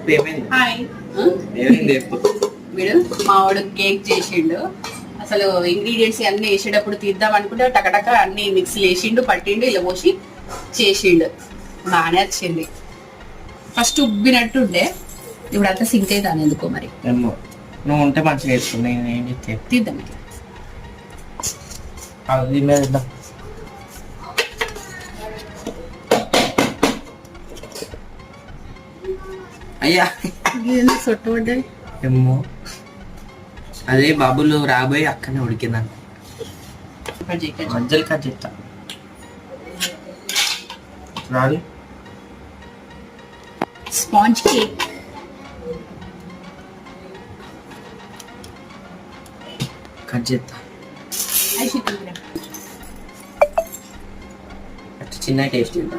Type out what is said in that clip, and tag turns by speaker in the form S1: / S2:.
S1: Hi వీడు మావాడు cake చేసిండు. అసలు ఇంగ్రీడియంట్స్ అన్ని వేసేటప్పుడు తీద్దాం అనుకుంటే టకటక అన్ని మిక్సీలు వేసిండు, పట్టిండు, ఇలా పోసి చేసిండు. బాగానే వచ్చింది. ఫస్ట్ ఉబ్బినట్టు ఉండే, ఇప్పుడు అంతా సింక్ అవుతాను ఎందుకో మరి.
S2: నువ్వు ఉంటే మంచిగా వేసుకున్నా
S1: తీద్దాం.
S2: అయ్యా
S1: సొట్టబడ్డాయి
S2: ఏమో. అదే బాబులు రాబోయి అక్కనే ఉడికిందంట. మధ్యలో కట్ చేస్తా రాదు.
S1: స్పాంజ్ కేక్
S2: కట్ చేస్తా. చిన్న టేస్ట్ ఉంటా.